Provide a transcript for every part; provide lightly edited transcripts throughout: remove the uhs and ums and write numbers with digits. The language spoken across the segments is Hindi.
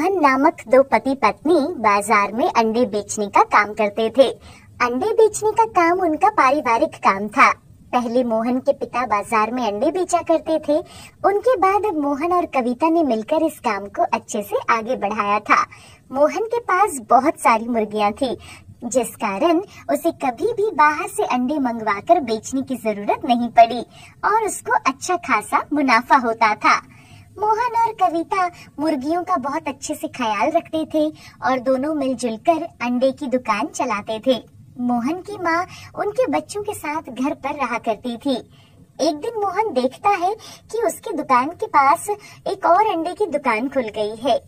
मोहन नामक दो पति पत्नी बाजार में अंडे बेचने का काम करते थे। अंडे बेचने का काम उनका पारिवारिक काम था। पहले मोहन के पिता बाजार में अंडे बेचा करते थे। उनके बाद अब मोहन और कविता ने मिलकर इस काम को अच्छे से आगे बढ़ाया था। मोहन के पास बहुत सारी मुर्गियां थी, जिस कारण उसे कभी भी बाहर से अंडे मंगवाकर बेचने की जरूरत नहीं पड़ी और उसको अच्छा खासा मुनाफा होता था। मोहन और कविता मुर्गियों का बहुत अच्छे से ख्याल रखते थे और दोनों मिलजुल कर अंडे की दुकान चलाते थे। मोहन की माँ उनके बच्चों के साथ घर पर रहा करती थी। एक दिन मोहन देखता है कि उसकी दुकान के पास एक और अंडे की दुकान खुल गई है।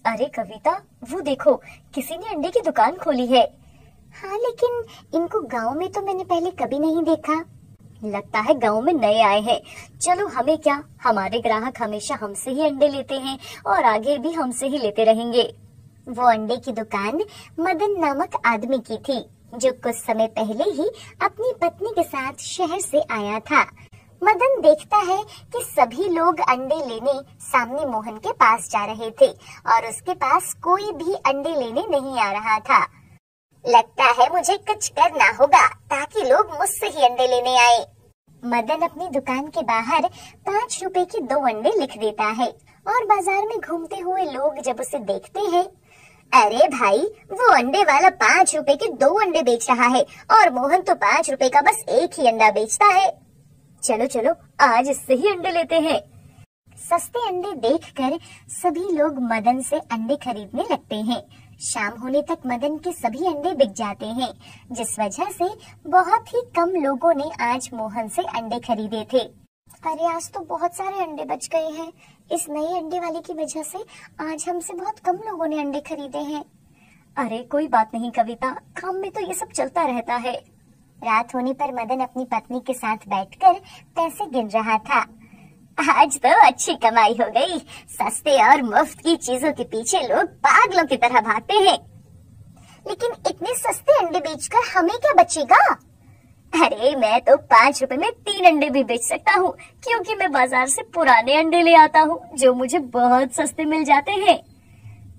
अरे कविता, वो देखो, किसी ने अंडे की दुकान खोली है। हाँ, लेकिन इनको गांव में तो मैंने पहले कभी नहीं देखा। लगता है गांव में नए आए हैं। चलो, हमें क्या, हमारे ग्राहक हमेशा हमसे ही अंडे लेते हैं और आगे भी हमसे ही लेते रहेंगे। वो अंडे की दुकान मदन नामक आदमी की थी, जो कुछ समय पहले ही अपनी पत्नी के साथ शहर से आया था। मदन देखता है कि सभी लोग अंडे लेने सामने मोहन के पास जा रहे थे और उसके पास कोई भी अंडे लेने नहीं आ रहा था। लगता है मुझे कुछ करना होगा ताकि लोग मुझसे ही अंडे लेने आए। मदन अपनी दुकान के बाहर 5 रुपए के 2 अंडे लिख देता है और बाजार में घूमते हुए लोग जब उसे देखते हैं, अरे भाई, वो अंडे वाला 5 रुपए के 2 अंडे बेच रहा है और मोहन तो 5 रुपए का बस एक ही अंडा बेचता है। चलो चलो, आज इससे ही अंडे लेते हैं। सस्ते अंडे देखकर सभी लोग मदन से अंडे खरीदने लगते हैं। शाम होने तक मदन के सभी अंडे बिक जाते हैं, जिस वजह से बहुत ही कम लोगों ने आज मोहन से अंडे खरीदे थे। अरे, आज तो बहुत सारे अंडे बच गए हैं। इस नए अंडे वाले की वजह से आज हमसे बहुत कम लोगों ने अंडे खरीदे हैं। अरे कोई बात नहीं कविता, काम में तो ये सब चलता रहता है। रात होने पर मदन अपनी पत्नी के साथ बैठकर पैसे गिन रहा था। आज तो अच्छी कमाई हो गई। सस्ते और मुफ्त की चीजों के पीछे लोग पागलों की तरह भागते हैं, लेकिन इतने सस्ते अंडे बेचकर हमें क्या बचेगा? अरे, मैं तो 5 रुपए में 3 अंडे भी बेच सकता हूँ, क्योंकि मैं बाजार से पुराने अंडे ले आता हूँ जो मुझे बहुत सस्ते मिल जाते हैं।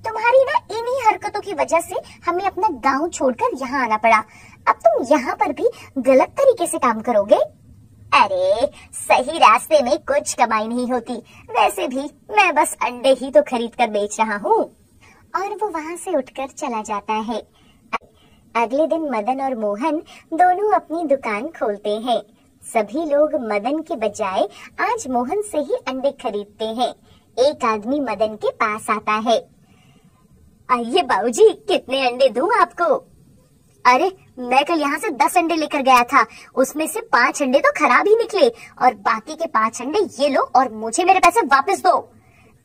तुम्हारी ना इन्हीं हरकतों की वजह से हमें अपना गांव छोड़कर यहाँ आना पड़ा। अब तुम यहाँ पर भी गलत तरीके से काम करोगे। अरे, सही रास्ते में कुछ कमाई नहीं होती। वैसे भी मैं बस अंडे ही तो खरीद कर बेच रहा हूँ। और वो वहाँ से उठकर चला जाता है। अगले दिन मदन और मोहन दोनों अपनी दुकान खोलते हैं। सभी लोग मदन के बजाय आज मोहन से ही अंडे खरीदते हैं। एक आदमी मदन के पास आता है। आइए बाबूजी, कितने अंडे दूं आपको? अरे, मैं कल यहाँ से 10 अंडे लेकर गया था, उसमें से 5 अंडे तो खराब ही निकले और बाकी के 5 अंडे ये लो और मुझे मेरे पैसे वापस दो।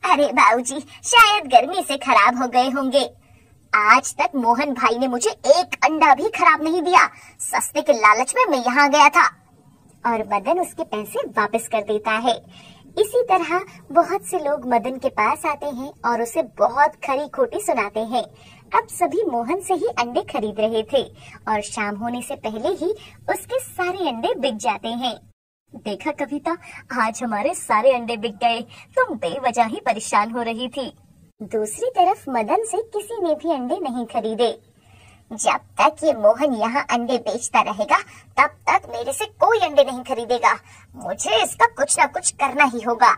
अरे बाबूजी, शायद गर्मी से खराब हो गए होंगे। आज तक मोहन भाई ने मुझे एक अंडा भी खराब नहीं दिया। सस्ते के लालच में मैं यहाँ गया था। और मदन उसके पैसे वापस कर देता है। इसी तरह बहुत से लोग मदन के पास आते हैं और उसे बहुत खरी खोटी सुनाते हैं। अब सभी मोहन से ही अंडे खरीद रहे थे और शाम होने से पहले ही उसके सारे अंडे बिक जाते हैं। देखा कविता, आज हमारे सारे अंडे बिक गए। तुम बेवजह ही परेशान हो रही थी। दूसरी तरफ मदन से किसी ने भी अंडे नहीं खरीदे। जब तक ये मोहन यहाँ अंडे बेचता रहेगा, तब तक मेरे से कोई अंडे नहीं खरीदेगा। मुझे इसका कुछ न कुछ करना ही होगा।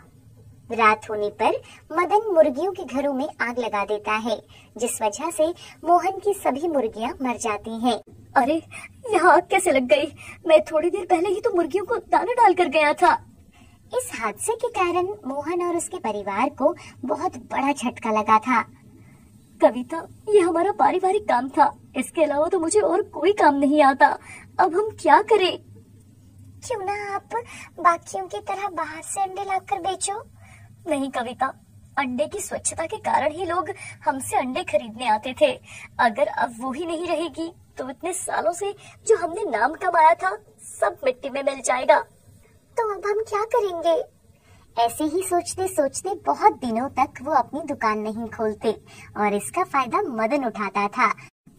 रात होने पर मदन मुर्गियों के घरों में आग लगा देता है, जिस वजह से मोहन की सभी मुर्गियाँ मर जाती हैं। अरे, यहाँ आग कैसे लग गई? मैं थोड़ी देर पहले ही तो मुर्गियों को दाना डाल कर गया था। इस हादसे के कारण मोहन और उसके परिवार को बहुत बड़ा झटका लगा था। कविता, ये हमारा पारिवारिक काम था। इसके अलावा तो मुझे और कोई काम नहीं आता। अब हम क्या करें? क्यों ना आप बाकियों की तरह बाहर से अंडे लाकर बेचो। नहीं कविता, अंडे की स्वच्छता के कारण ही लोग हमसे अंडे खरीदने आते थे। अगर अब वो ही नहीं रहेगी तो इतने सालों से जो हमने नाम कमाया था, सब मिट्टी में मिल जाएगा। तो अब हम क्या करेंगे? ऐसे ही सोचते सोचते बहुत दिनों तक वो अपनी दुकान नहीं खोलते और इसका फायदा मदन उठाता था।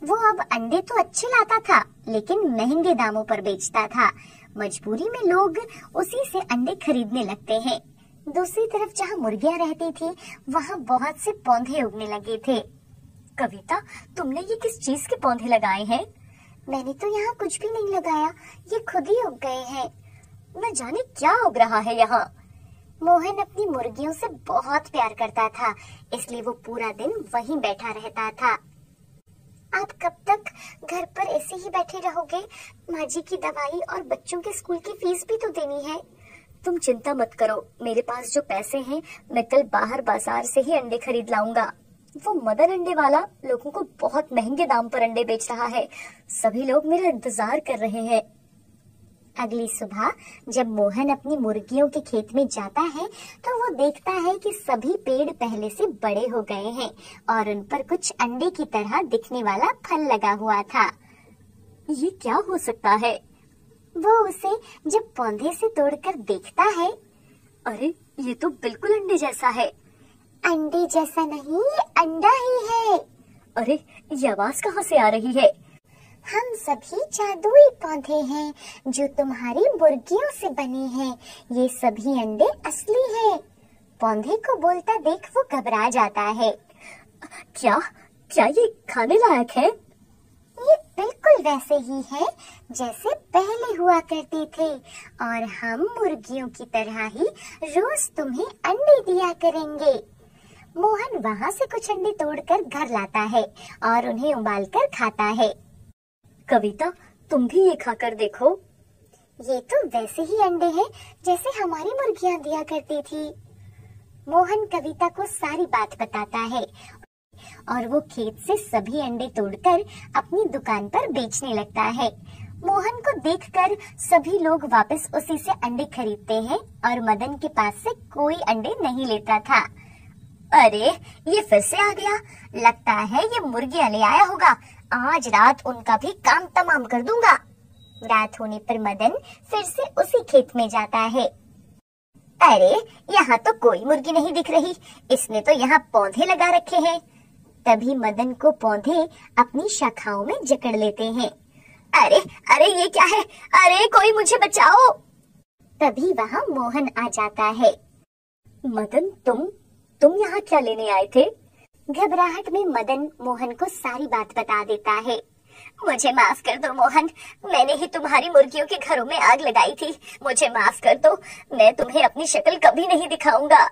वो अब अंडे तो अच्छे लाता था, लेकिन महंगे दामों पर बेचता था। मजबूरी में लोग उसी से अंडे खरीदने लगते हैं। दूसरी तरफ जहाँ मुर्गियाँ रहती थी वहाँ बहुत से पौधे उगने लगे थे। कविता, तुमने ये किस चीज के पौधे लगाए हैं? मैंने तो यहाँ कुछ भी नहीं लगाया, ये खुद ही उग गए हैं। न जाने क्या उग रहा है यहाँ। मोहन अपनी मुर्गियों से बहुत प्यार करता था, इसलिए वो पूरा दिन वहीं बैठा रहता था। आप कब तक घर पर ऐसे ही बैठे रहोगे? माँ जी की दवाई और बच्चों के स्कूल की फीस भी तो देनी है। तुम चिंता मत करो, मेरे पास जो पैसे हैं मैं कल बाहर बाजार से ही अंडे खरीद लाऊंगा। वो मदन अंडे वाला लोगों को बहुत महंगे दाम पर अंडे बेच रहा है। सभी लोग मेरा इंतजार कर रहे हैं। अगली सुबह जब मोहन अपनी मुर्गियों के खेत में जाता है तो वो देखता है कि सभी पेड़ पहले से बड़े हो गए हैं और उन पर कुछ अंडे की तरह दिखने वाला फल लगा हुआ था। ये क्या हो सकता है? वो उसे जब पौधे से तोड़कर देखता है, अरे ये तो बिल्कुल अंडे जैसा है। अंडे जैसा नहीं, ये अंडा ही है। अरे ये आवाज कहाँ से आ रही है? हम सभी जादुई पौधे हैं जो तुम्हारी मुर्गियों से बने हैं। ये सभी अंडे असली हैं। पौधे को बोलता देख वो घबरा जाता है। क्या क्या ये खाने लायक है? ये बिल्कुल वैसे ही है जैसे पहले हुआ करते थे और हम मुर्गियों की तरह ही रोज तुम्हें अंडे दिया करेंगे। मोहन वहाँ से कुछ अंडे तोड़कर घर लाता है और उन्हें उबालकर खाता है। कविता, तुम भी ये खाकर देखो। ये तो वैसे ही अंडे हैं जैसे हमारी मुर्गियां दिया करती थी। मोहन कविता को सारी बात बताता है और वो खेत से सभी अंडे तोड़कर अपनी दुकान पर बेचने लगता है। मोहन को देखकर सभी लोग वापस उसी से अंडे खरीदते हैं और मदन के पास से कोई अंडे नहीं लेता था। अरे ये फिर से आ गया, लगता है ये मुर्गियां ले आया होगा। आज रात उनका भी काम तमाम कर दूंगा। रात होने पर मदन फिर से उसी खेत में जाता है। अरे यहाँ तो कोई मुर्गी नहीं दिख रही, इसने तो यहाँ पौधे लगा रखे हैं। तभी मदन को पौधे अपनी शाखाओं में जकड़ लेते हैं। अरे अरे ये क्या है? अरे कोई मुझे बचाओ। तभी वहाँ मोहन आ जाता है। मदन, तुम यहाँ क्या लेने आए थे? घबराहट में मदन मोहन को सारी बात बता देता है। मुझे माफ कर दो मोहन, मैंने ही तुम्हारी मुर्गियों के घरों में आग लगाई थी। मुझे माफ कर दो, मैं तुम्हें अपनी शक्ल कभी नहीं दिखाऊंगा।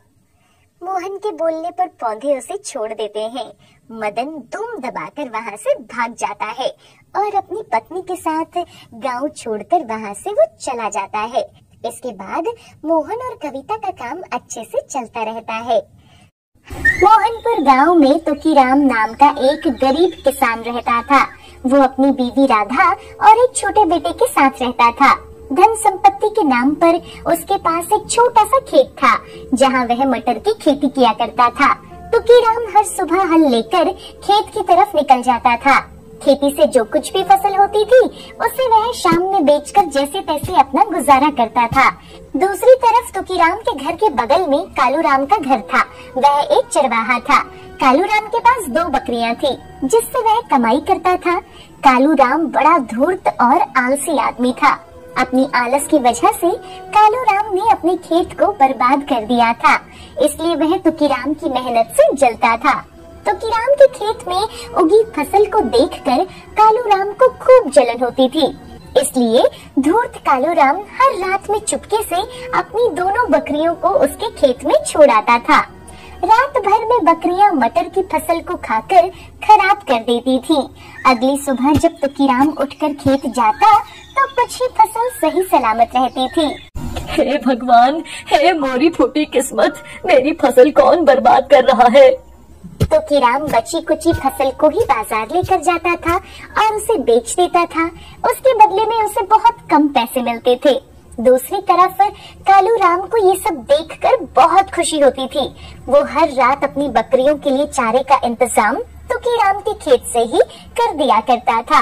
मोहन के बोलने पर पौधे उसे छोड़ देते हैं। मदन दुम दबाकर वहाँ से भाग जाता है और अपनी पत्नी के साथ गांव छोड़कर वहाँ से वो चला जाता है। इसके बाद मोहन और कविता का काम अच्छे से चलता रहता है। मोहनपुर गांव में तुकीराम नाम का एक गरीब किसान रहता था। वो अपनी बीवी राधा और एक छोटे बेटे के साथ रहता था। धन संपत्ति के नाम पर उसके पास एक छोटा सा खेत था जहां वह मटर की खेती किया करता था। तुकीराम हर सुबह हल लेकर खेत की तरफ निकल जाता था। खेती से जो कुछ भी फसल होती थी उसे वह शाम में बेचकर जैसे तैसे अपना गुजारा करता था। दूसरी तरफ तुकीराम के घर के बगल में कालूराम का घर था। वह एक चरवाहा था। कालूराम के पास 2 बकरियां थी जिससे वह कमाई करता था। कालूराम बड़ा धूर्त और आलसी आदमी था। अपनी आलस की वजह से कालूराम ने अपने खेत को बर्बाद कर दिया था, इसलिए वह तुकीराम की मेहनत से जलता था। तुकीराम के खेत में उगी फसल को देखकर कालूराम को खूब जलन होती थी, इसलिए धूर्त कालूराम हर रात में चुपके से अपनी दोनों बकरियों को उसके खेत में छोड़ आता था। रात भर में बकरियां मटर की फसल को खाकर खराब कर देती थीं। अगली सुबह जब तुकीराम उठकर खेत जाता तो कुछ ही फसल सही सलामत रहती थी। हे भगवान, हे मोरी फूटी किस्मत, मेरी फसल कौन बर्बाद कर रहा है? तुकीराम बची कुची फसल को ही बाजार लेकर जाता था और उसे बेच देता था। उसके बदले में उसे बहुत कम पैसे मिलते थे। दूसरी तरफ कालूराम को ये सब देखकर बहुत खुशी होती थी। वो हर रात अपनी बकरियों के लिए चारे का इंतजाम तुकीराम के खेत से ही कर दिया करता था।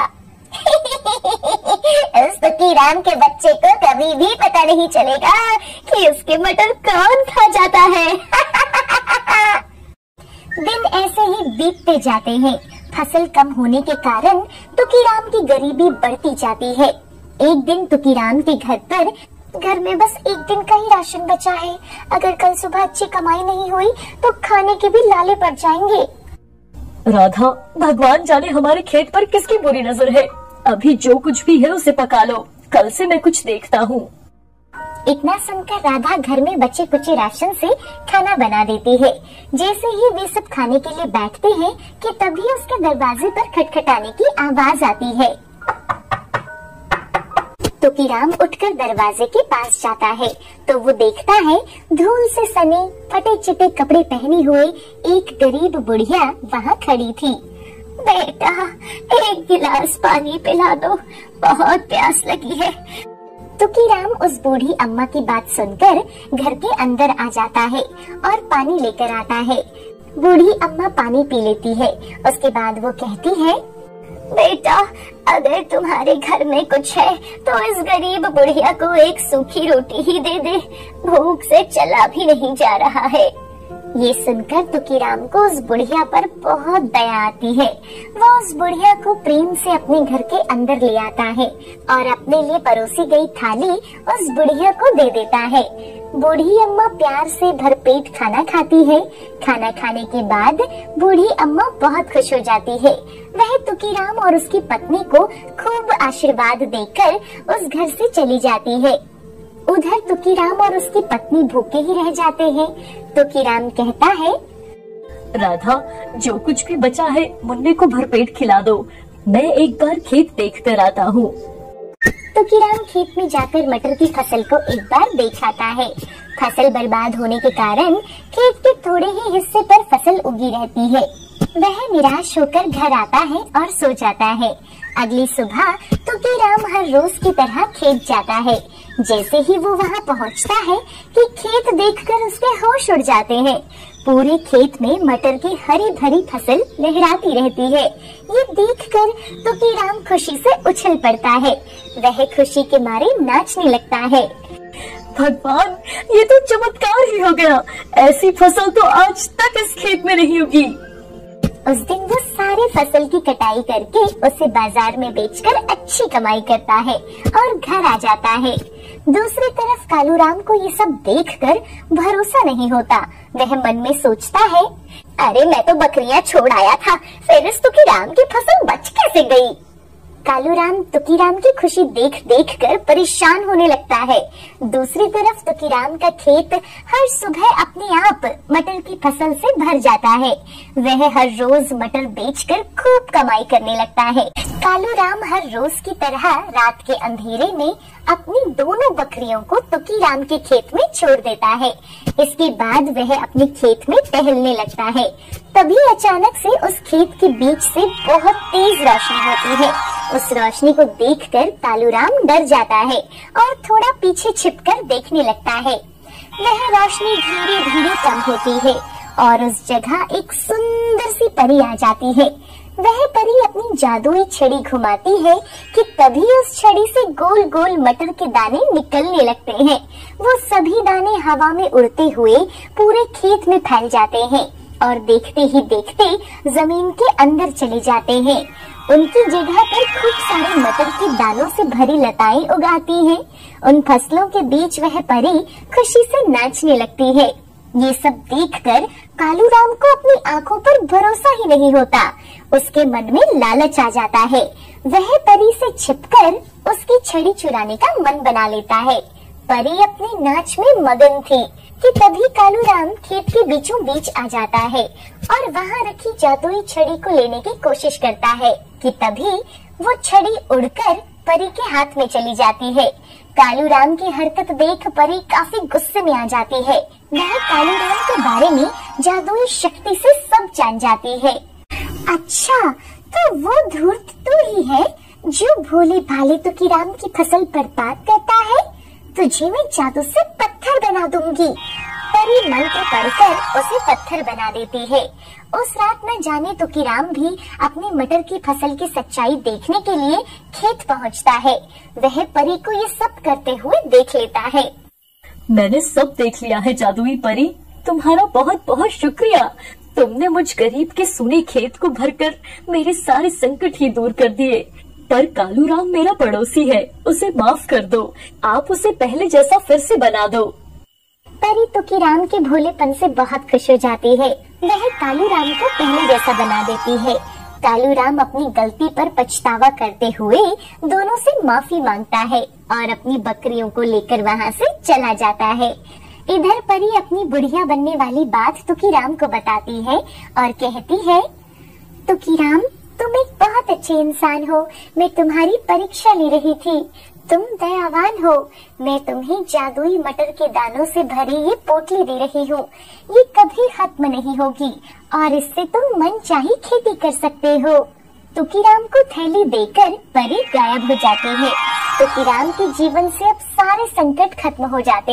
इस तुकीराम के बच्चे को कभी भी पता नहीं चलेगा कि उसके मटर कौन खा जाता है। दिन ऐसे ही बीतते जाते हैं। फसल कम होने के कारण तुकीराम की गरीबी बढ़ती जाती है। एक दिन तुकीराम के घर पर घर में बस एक दिन का ही राशन बचा है। अगर कल सुबह अच्छी कमाई नहीं हुई तो खाने के भी लाले पड़ जाएंगे। राधा, भगवान जाने हमारे खेत पर किसकी बुरी नजर है। अभी जो कुछ भी है उसे पका लो, कल से मैं कुछ देखता हूँ। इतना सुनकर राधा घर में बचे कुचे राशन से खाना बना देती है। जैसे ही वे सब खाने के लिए बैठते हैं कि तभी उसके दरवाजे पर खटखटाने की आवाज आती है। तुकीराम उठकर दरवाजे के पास जाता है तो वो देखता है धूल से सने फटे चिटे कपड़े पहने हुए एक गरीब बुढ़िया वहाँ खड़ी थी। बेटा, एक गिलास पानी पिला दो, बहुत प्यास लगी है। तुकीराम उस बूढ़ी अम्मा की बात सुनकर घर के अंदर आ जाता है और पानी लेकर आता है। बूढ़ी अम्मा पानी पी लेती है। उसके बाद वो कहती है, बेटा, अगर तुम्हारे घर में कुछ है तो इस गरीब बुढ़िया को एक सूखी रोटी ही दे दे, भूख से चला भी नहीं जा रहा है। ये सुनकर तुकीराम को उस बुढ़िया पर बहुत दया आती है। वो उस बुढ़िया को प्रेम से अपने घर के अंदर ले आता है और अपने लिए परोसी गई थाली उस बुढ़िया को दे देता है। बूढ़ी अम्मा प्यार से भरपेट खाना खाती है। खाना खाने के बाद बूढ़ी अम्मा बहुत खुश हो जाती है। वह तुकीराम और उसकी पत्नी को खूब आशीर्वाद देकर उस घर से चली जाती है। उधर तुकीराम और उसकी पत्नी भूखे ही रह जाते हैं। तुकीराम कहता है, राधा, जो कुछ भी बचा है मुन्ने को भरपेट खिला दो, मैं एक बार खेत देख कर आता हूँ। तुकीराम खेत में जाकर मटर की फसल को एक बार देख आता है। फसल बर्बाद होने के कारण खेत के थोड़े ही हिस्से पर फसल उगी रहती है। वह निराश होकर घर आता है और सो जाता है। अगली सुबह तुकीराम हर रोज की तरह खेत जाता है। जैसे ही वो वहाँ पहुँचता है कि खेत देखकर उसके होश उड़ जाते हैं। पूरे खेत में मटर की हरी भरी फसल लहराती रहती है। ये देखकर तुकीराम खुशी से उछल पड़ता है। वह खुशी के मारे नाचने लगता है। भगवान, ये तो चमत्कार ही हो गया। ऐसी फसल तो आज तक इस खेत में नहीं उगी। उस दिन वो सारे फसल की कटाई करके उसे बाजार में बेचकर अच्छी कमाई करता है और घर आ जाता है। दूसरी तरफ कालूराम को ये सब देखकर भरोसा नहीं होता। वह मन में सोचता है, अरे मैं तो बकरियां छोड़ आया था, फिर इस तुकीराम की फसल बच कैसे गई। कालूराम तुकीराम की खुशी देख देख कर परेशान होने लगता है। दूसरी तरफ तुकीराम का खेत हर सुबह अपने आप मटर की फसल से भर जाता है। वह हर रोज मटर बेचकर खूब कमाई करने लगता है। कालूराम हर रोज की तरह रात के अंधेरे में अपनी दोनों बकरियों को तुकीराम के खेत में छोड़ देता है। इसके बाद वह अपने खेत में टहलने लगता है। तभी अचानक से उस खेत के बीच से बहुत तेज रोशनी होती है। उस रोशनी को देखकर कालूराम डर जाता है और थोड़ा पीछे छिपकर देखने लगता है। वह रोशनी धीरे धीरे कम होती है और उस जगह एक सुंदर सी परी आ जाती है। वह परी अपनी जादुई छड़ी घुमाती है कि तभी उस छड़ी से गोल गोल मटर के दाने निकलने लगते हैं। वो सभी दाने हवा में उड़ते हुए पूरे खेत में फैल जाते हैं और देखते ही देखते जमीन के अंदर चले जाते हैं। उनकी जगह पर खूब सारे मटर के दानों से भरी लताएं उगाती हैं। उन फसलों के बीच वह परी खुशी से नाचने लगती है। ये सब देखकर कालूराम को अपनी आंखों पर भरोसा ही नहीं होता। उसके मन में लालच आ जाता है। वह परी से छिपकर उसकी छड़ी चुराने का मन बना लेता है। परी अपने नाच में मगन थी कि तभी कालूराम खेत के बीचों बीच आ जाता है और वहाँ रखी जादुई छड़ी को लेने की कोशिश करता है कि तभी वो छड़ी उड़कर परी के हाथ में चली जाती है। कालूराम की हरकत देख परी काफी गुस्से में आ जाती है। वह कालूराम के बारे में जादुई शक्ति से सब जान जाती है। अच्छा, तो वो धूर्त तू ही है जो भोले भाले तुकीराम की फसल बर्बाद करता है। तुझे मैं जादू से पत्थर बना दूंगी। परी मंत्र पढ़कर उसे पत्थर बना देती है। उस रात न जाने तुकीराम भी अपनी मटर की फसल की सच्चाई देखने के लिए खेत पहुंचता है। वह परी को ये सब करते हुए देख लेता है। मैंने सब देख लिया है जादुई परी, तुम्हारा बहुत बहुत शुक्रिया। तुमने मुझ गरीब के सूने खेत को भरकर मेरे सारे संकट ही दूर कर दिए। पर कालूराम मेरा पड़ोसी है, उसे माफ कर दो। आप उसे पहले जैसा फिर से बना दो। परी तुकीराम के भोलेपन से बहुत खुश हो जाती है। वह कालूराम को पहले जैसा बना देती है। कालूराम अपनी गलती पर पछतावा करते हुए दोनों से माफी मांगता है और अपनी बकरियों को लेकर वहाँ से चला जाता है। इधर परी अपनी बुढ़िया बनने वाली बात तुकीराम को बताती है और कहती है, तुकीराम, तुम एक बहुत अच्छे इंसान हो। मैं तुम्हारी परीक्षा ले रही थी। तुम दयावान हो। मैं तुम्हें जादुई मटर के दानों से भरी ये पोटली दे रही हूँ। ये कभी खत्म नहीं होगी और इससे तुम मनचाही खेती कर सकते हो। तुकीराम को थैली देकर परी गायब हो जाती है। तुकीराम के जीवन से अब सारे संकट खत्म हो जाते हैं।